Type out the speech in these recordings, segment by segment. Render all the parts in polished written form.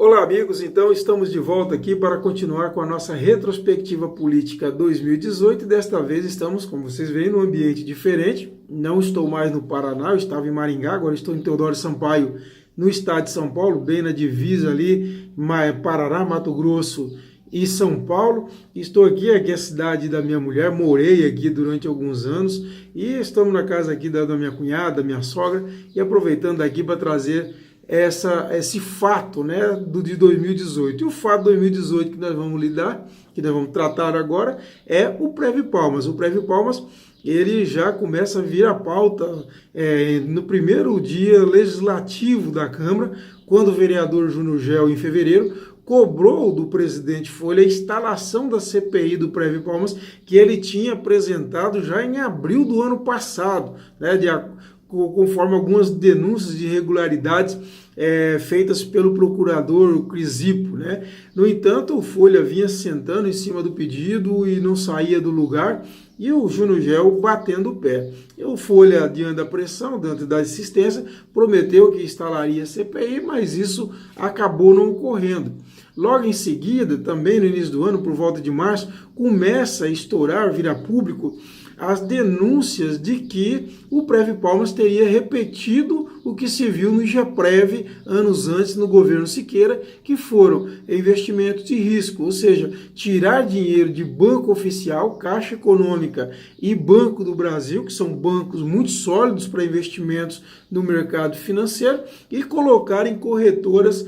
Olá, amigos. Então, estamos de volta aqui para continuar com a nossa retrospectiva política 2018 e desta vez estamos, como vocês veem, num ambiente diferente. Não estou mais no Paraná, eu estava em Maringá, agora estou em Teodoro Sampaio, no estado de São Paulo, bem na divisa ali, Paraná, Mato Grosso e São Paulo. Estou aqui é a cidade da minha mulher, morei aqui durante alguns anos e estamos na casa aqui da minha cunhada, da minha sogra, e aproveitando aqui para trazer esse fato, né, de 2018. E o fato de 2018 que nós vamos lidar, que nós vamos tratar agora, é o Previ-Palmas. O Previ-Palmas, ele já começa a vir à pauta no primeiro dia legislativo da Câmara, quando o vereador Júnior Gel, em fevereiro, cobrou do presidente Folha a instalação da CPI do Previ-Palmas, que ele tinha apresentado já em abril do ano passado, né, conforme algumas denúncias de irregularidades feitas pelo procurador Crisipo, né? No entanto, o Folha vinha sentando em cima do pedido e não saía do lugar, e o Júnior Gel batendo o pé. E o Folha, diante da pressão, diante da insistência, prometeu que instalaria a CPI, mas isso acabou não ocorrendo. Logo em seguida, também no início do ano, por volta de março, começa a estourar, virar público, as denúncias de que o Previ-Palmas teria repetido o que se viu no IGEPREV anos antes no governo Siqueira, que foram investimentos de risco, ou seja, tirar dinheiro de banco oficial, Caixa Econômica e Banco do Brasil, que são bancos muito sólidos para investimentos no mercado financeiro, e colocar em corretoras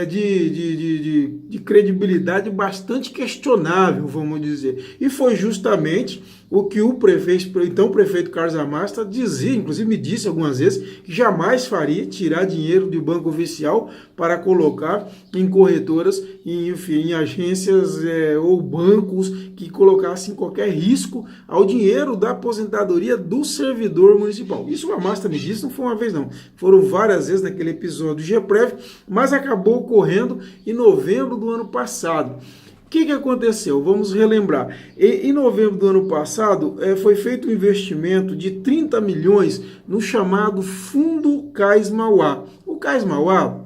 de credibilidade bastante questionável, vamos dizer. E foi justamente o que o prefeito Carlos Amasta dizia, inclusive me disse algumas vezes, que jamais faria tirar dinheiro do banco oficial para colocar em corretoras, em agências ou bancos que colocassem qualquer risco ao dinheiro da aposentadoria do servidor municipal. Isso o Amasta me disse, não foi uma vez não, foram várias vezes naquele episódio do GEPREV, mas acabou ocorrendo em novembro do ano passado. O que aconteceu? Vamos relembrar. Em novembro do ano passado, foi feito um investimento de 30 milhões no chamado Fundo Cais Mauá. O Cais Mauá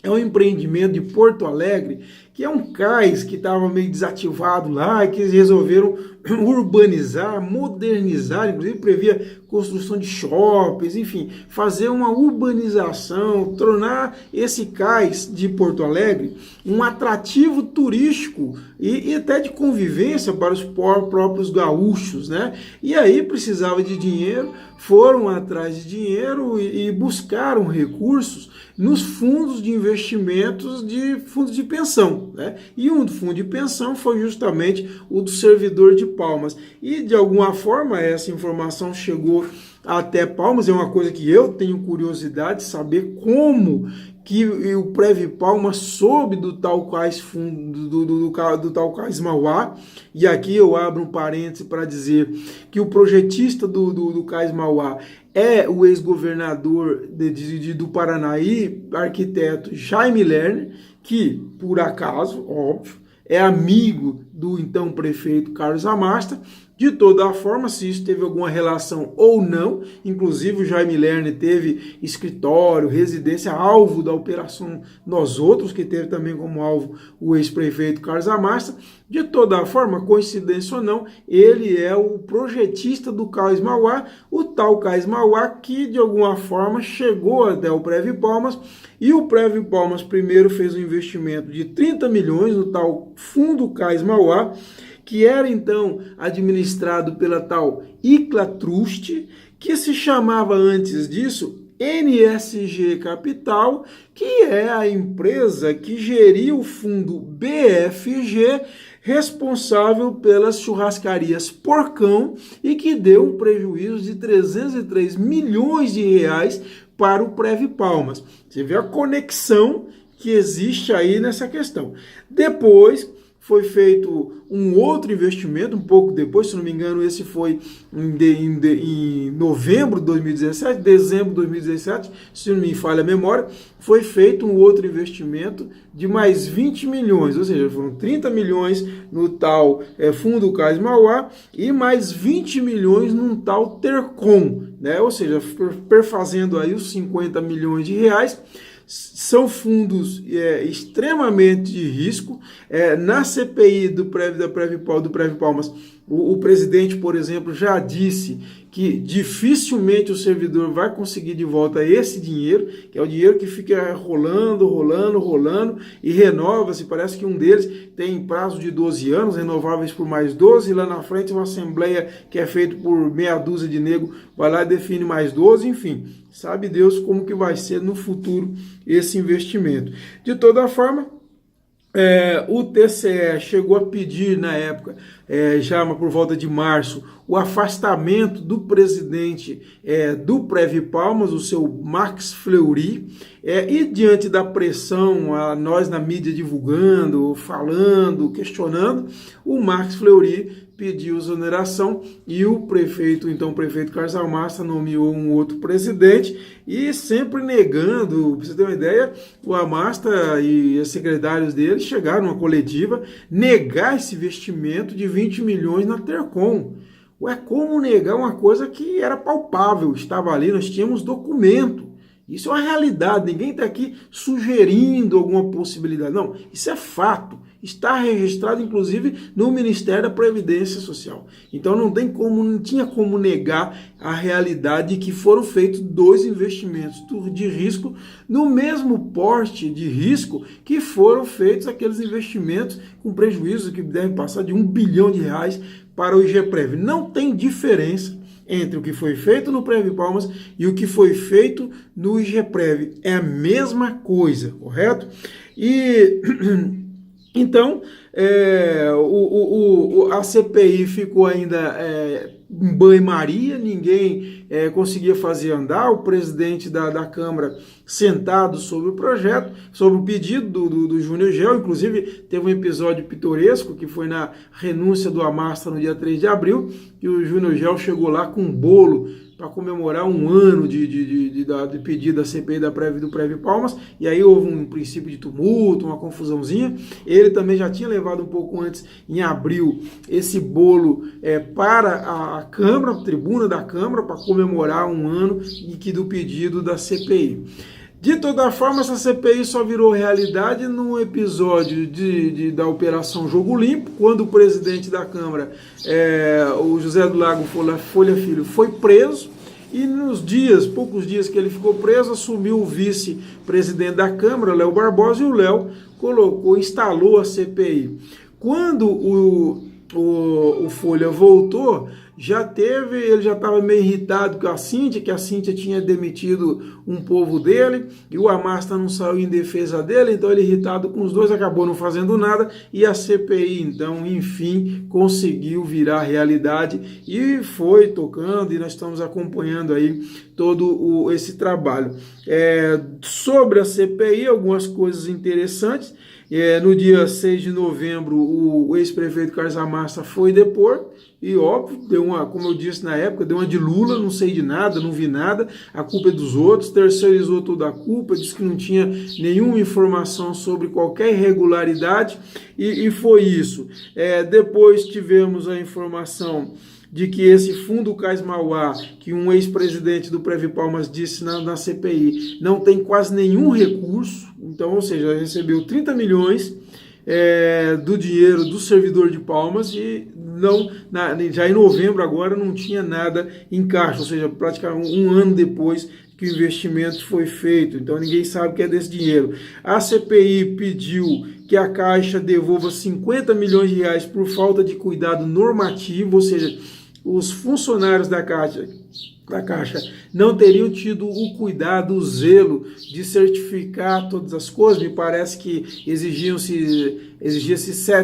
é um empreendimento de Porto Alegre, que é um cais que estava meio desativado lá, e que eles resolveram urbanizar, modernizar, inclusive previa construção de shoppings, enfim, fazer uma urbanização, tornar esse cais de Porto Alegre um atrativo turístico e até de convivência para os próprios gaúchos, né? E aí precisava de dinheiro, foram atrás de dinheiro e buscaram recursos nos fundos de investimentos de fundos de pensão, né? E um fundo de pensão foi justamente o do servidor de Palmas. E de alguma forma essa informação chegou até Palmas, é uma coisa que eu tenho curiosidade de saber como que o Previ-Palmas soube do tal cais fundo, do tal cais Mauá. E aqui eu abro um parêntese para dizer que o projetista do cais Mauá é o ex-governador do Paranaí, arquiteto Jaime Lerner, que, por acaso, óbvio, é amigo do então prefeito Carlos Amasta. De toda forma, se isso teve alguma relação ou não, inclusive o Jaime Lerner teve escritório, residência, alvo da Operação Nós Outros, que teve também como alvo o ex-prefeito Carlos Amasta. De toda forma, coincidência ou não, ele é o projetista do Cais Mauá, o tal Cais Mauá que de alguma forma chegou até o Previ-Palmas, e o Previ-Palmas primeiro fez um investimento de 30 milhões no tal Fundo Cais Mauá, que era então administrado pela tal ICLA Trust, que se chamava antes disso NSG Capital, que é a empresa que geria o fundo BFG, responsável pelas churrascarias Porcão, e que deu um prejuízo de 303 milhões de reais para o Previ-Palmas. Você vê a conexão que existe aí nessa questão. Depois foi feito um outro investimento, um pouco depois, se não me engano, esse foi em novembro de 2017, dezembro de 2017, se não me falha a memória, foi feito um outro investimento de mais 20 milhões, ou seja, foram 30 milhões no tal Fundo Cais Mauá e mais 20 milhões num tal Tercom, né? Ou seja, perfazendo aí os 50 milhões de reais. são fundos extremamente de risco. Na CPI do Prev Palmas, o presidente, por exemplo, já disse que dificilmente o servidor vai conseguir de volta esse dinheiro, que é o dinheiro que fica rolando e renova-se. Parece que um deles tem prazo de 12 anos, renováveis por mais 12, e lá na frente uma assembleia que é feita por meia dúzia de nego vai lá e define mais 12, enfim, sabe Deus como que vai ser no futuro esse investimento. De toda forma, o TCE chegou a pedir na época, já por volta de março, o afastamento do presidente do Prev Palmas, o seu Max Fleury, e diante da pressão, nós na mídia divulgando, falando, questionando, o Max Fleury pediu exoneração e o prefeito, então o prefeito Carlos Amasta, nomeou um outro presidente e sempre negando. Para você ter uma ideia, o Amasta e os secretários dele chegaram numa coletiva negar esse investimento de 20 milhões na Tercom. Como negar uma coisa que era palpável, estava ali, nós tínhamos documento. Isso é uma realidade, ninguém está aqui sugerindo alguma possibilidade. Não, isso é fato. Está registrado, inclusive, no Ministério da Previdência Social. Então não tinha como negar a realidade de que foram feitos 2 investimentos de risco no mesmo porte de risco que foram feitos aqueles investimentos com prejuízo que devem passar de R$1 bilhão para o IGPREV. Não tem diferença entre o que foi feito no Prev Palmas e o que foi feito no IGPREV. É a mesma coisa, correto? E então, a CPI ficou ainda em banho-maria, ninguém conseguia fazer andar, o presidente da Câmara sentado sobre o projeto, sobre o pedido do Júnior Gel. Inclusive teve um episódio pitoresco que foi na renúncia do Amasta no dia 3 de abril, que o Júnior Gel chegou lá com um bolo para comemorar um ano de pedido da CPI do Prev Palmas, e aí houve um princípio de tumulto, uma confusãozinha. Ele também já tinha levado um pouco antes, em abril, esse bolo para a Câmara, a tribuna da Câmara, para comemorar um ano do pedido da CPI. De toda forma, essa CPI só virou realidade num episódio da Operação Jogo Limpo, quando o presidente da Câmara, o José do Lago Folha Filho, foi preso, e poucos dias que ele ficou preso, assumiu o vice-presidente da Câmara, Léo Barbosa, e o Léo instalou a CPI. Quando o Folha voltou, ele já estava meio irritado com a Cíntia, que a Cíntia tinha demitido um povo dele, e o Amasta não saiu em defesa dele, então ele, irritado com os dois, acabou não fazendo nada, e a CPI, então, enfim, conseguiu virar realidade, e foi tocando, e nós estamos acompanhando aí todo esse trabalho. Sobre a CPI, algumas coisas interessantes. No dia 6 de novembro, o ex-prefeito Carlos Amasta foi depor, e óbvio, como eu disse na época, deu uma de Lula, não sei de nada, não vi nada, a culpa é dos outros, terceirizou toda a culpa, disse que não tinha nenhuma informação sobre qualquer irregularidade, e foi isso. Depois tivemos a informação de que esse fundo Cais Mauá, que um ex-presidente do Prev Palmas disse na CPI, não tem quase nenhum recurso, então, ou seja, recebeu 30 milhões do dinheiro do servidor de Palmas, e já em novembro agora não tinha nada em caixa, ou seja, praticamente um ano depois que o investimento foi feito, então ninguém sabe o que é desse dinheiro. A CPI pediu que a Caixa devolva 50 milhões de reais por falta de cuidado normativo, ou seja, os funcionários da Caixa não teriam tido o cuidado, o zelo de certificar todas as coisas. Me parece que exigia-se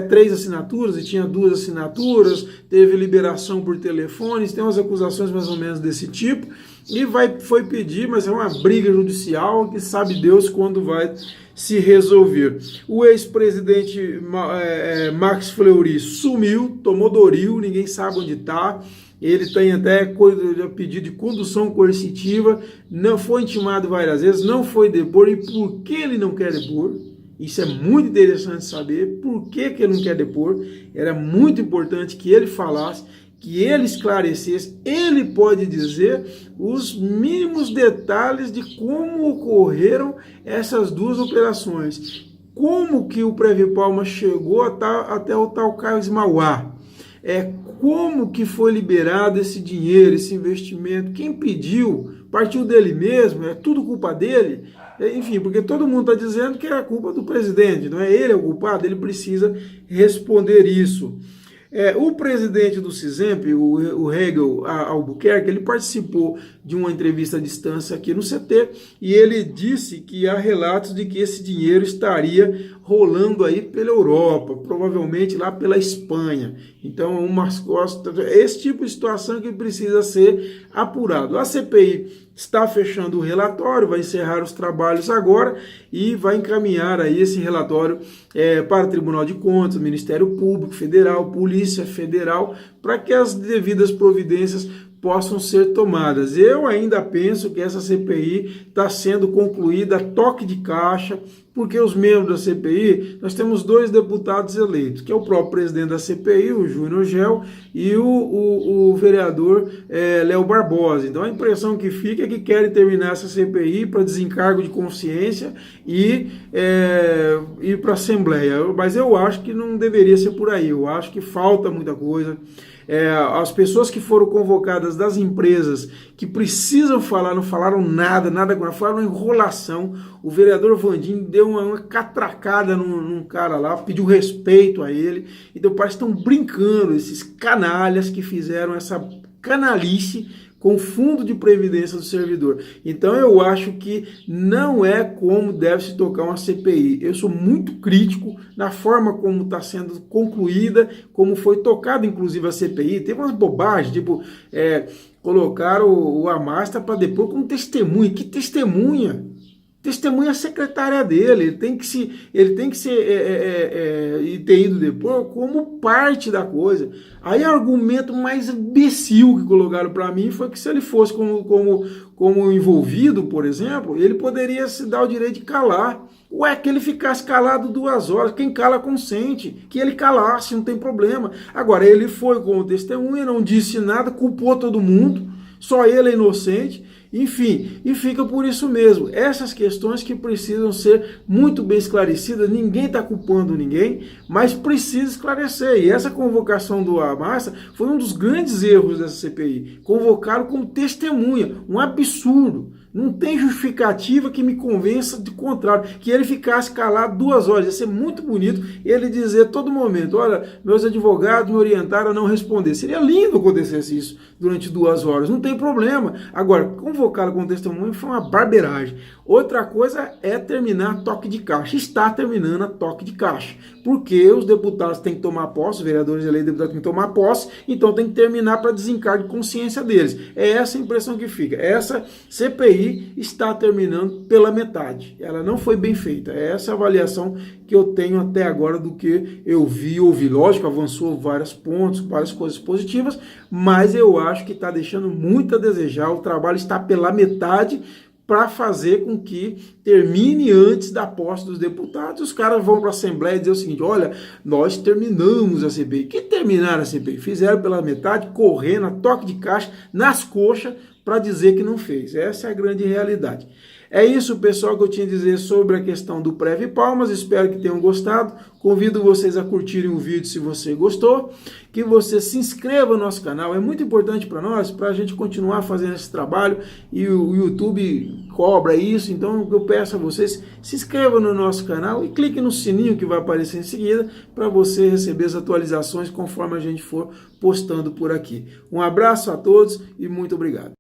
3 assinaturas e tinha 2 assinaturas, teve liberação por telefone, tem umas acusações mais ou menos desse tipo, e foi pedir, mas é uma briga judicial que sabe Deus quando vai se resolver. O ex-presidente Max Fleury sumiu, tomou Doril, ninguém sabe onde está. Ele tem até pedido de condução coercitiva, não foi intimado várias vezes, não foi depor. E por que ele não quer depor? Isso é muito interessante saber. Por que ele não quer depor? Era muito importante que ele falasse, que ele esclarecesse, ele pode dizer os mínimos detalhes de como ocorreram essas duas operações. Como que o Previpalma chegou até o tal Carlos Mauá? Como que foi liberado esse dinheiro, esse investimento? Quem pediu? Partiu dele mesmo? É tudo culpa dele? Enfim, porque todo mundo está dizendo que é culpa do presidente, não é ele o culpado, ele precisa responder isso. O presidente do CISEMP, o Hegel Albuquerque, ele participou de uma entrevista à distância aqui no CT e ele disse que há relatos de que esse dinheiro estaria rolando aí pela Europa, provavelmente lá pela Espanha. Então, esse tipo de situação que precisa ser apurado. A CPI está fechando o relatório, vai encerrar os trabalhos agora e vai encaminhar aí esse relatório para o Tribunal de Contas, Ministério Público Federal, Polícia Federal, para que as devidas providências possam ser tomadas. Eu ainda penso que essa CPI está sendo concluída a toque de caixa, porque os membros da CPI, nós temos 2 deputados eleitos, que é o próprio presidente da CPI, o Júnior Gel, e o vereador Léo Barbosa. Então a impressão que fica é que querem terminar essa CPI para desencargo de consciência e ir para a Assembleia. Mas eu acho que não deveria ser por aí, eu acho que falta muita coisa. As pessoas que foram convocadas das empresas que precisam falar, não falaram nada, falaram enrolação. O vereador Vandim deu uma catracada num cara lá, pediu respeito a ele. Então parece que estão brincando, esses canalhas que fizeram essa canalice com o fundo de previdência do servidor. Então eu acho que não é como deve se tocar uma CPI. Eu sou muito crítico na forma como está sendo concluída, como foi tocada inclusive a CPI. Teve umas bobagens, tipo, colocar o Amasta para depor como testemunha. Que testemunha? Testemunha a secretária dele, ele tem que ter ido depor como parte da coisa. Aí o argumento mais imbecil que colocaram para mim foi que se ele fosse como envolvido, por exemplo, ele poderia se dar o direito de calar. Que ele ficasse calado 2 horas, quem cala consente, que ele calasse, não tem problema. Agora, ele foi como testemunha, não disse nada, culpou todo mundo, só ele é inocente. Enfim, e fica por isso mesmo. Essas questões que precisam ser muito bem esclarecidas, ninguém está culpando ninguém, mas precisa esclarecer. E essa convocação do Amasta foi um dos grandes erros dessa CPI. Convocaram como testemunha, um absurdo. Não tem justificativa que me convença de contrário, que ele ficasse calado 2 horas. Ia ser muito bonito ele dizer a todo momento, olha, meus advogados me orientaram a não responder. Seria lindo acontecesse isso durante 2 horas, não tem problema. Agora, convocá-lo como testemunha foi uma barbeiragem. Outra coisa é terminar a toque de caixa. Está terminando a toque de caixa, porque os deputados têm que tomar posse, os vereadores eleitos deputados têm que tomar posse, então tem que terminar para desencargo de consciência deles. É essa a impressão que fica. Essa CPI está terminando pela metade. Ela não foi bem feita. É essa a avaliação que eu tenho até agora do que eu ouvi. Lógico, avançou vários pontos, várias coisas positivas, mas eu acho que está deixando muito a desejar. O trabalho está pela metade para fazer com que termine antes da posse dos deputados. Os caras vão para a Assembleia e dizer o seguinte, olha, nós terminamos a CPI. Que terminaram a CPI? Fizeram pela metade, correndo, a toque de caixa, nas coxas, para dizer que não fez. Essa é a grande realidade. É isso, pessoal, que eu tinha a dizer sobre a questão do Previpalmas. Espero que tenham gostado. Convido vocês a curtirem o vídeo se você gostou. Que você se inscreva no nosso canal. É muito importante para nós, para a gente continuar fazendo esse trabalho. E o YouTube cobra isso. Então, eu peço a vocês, se inscrevam no nosso canal e clique no sininho que vai aparecer em seguida para você receber as atualizações conforme a gente for postando por aqui. Um abraço a todos e muito obrigado.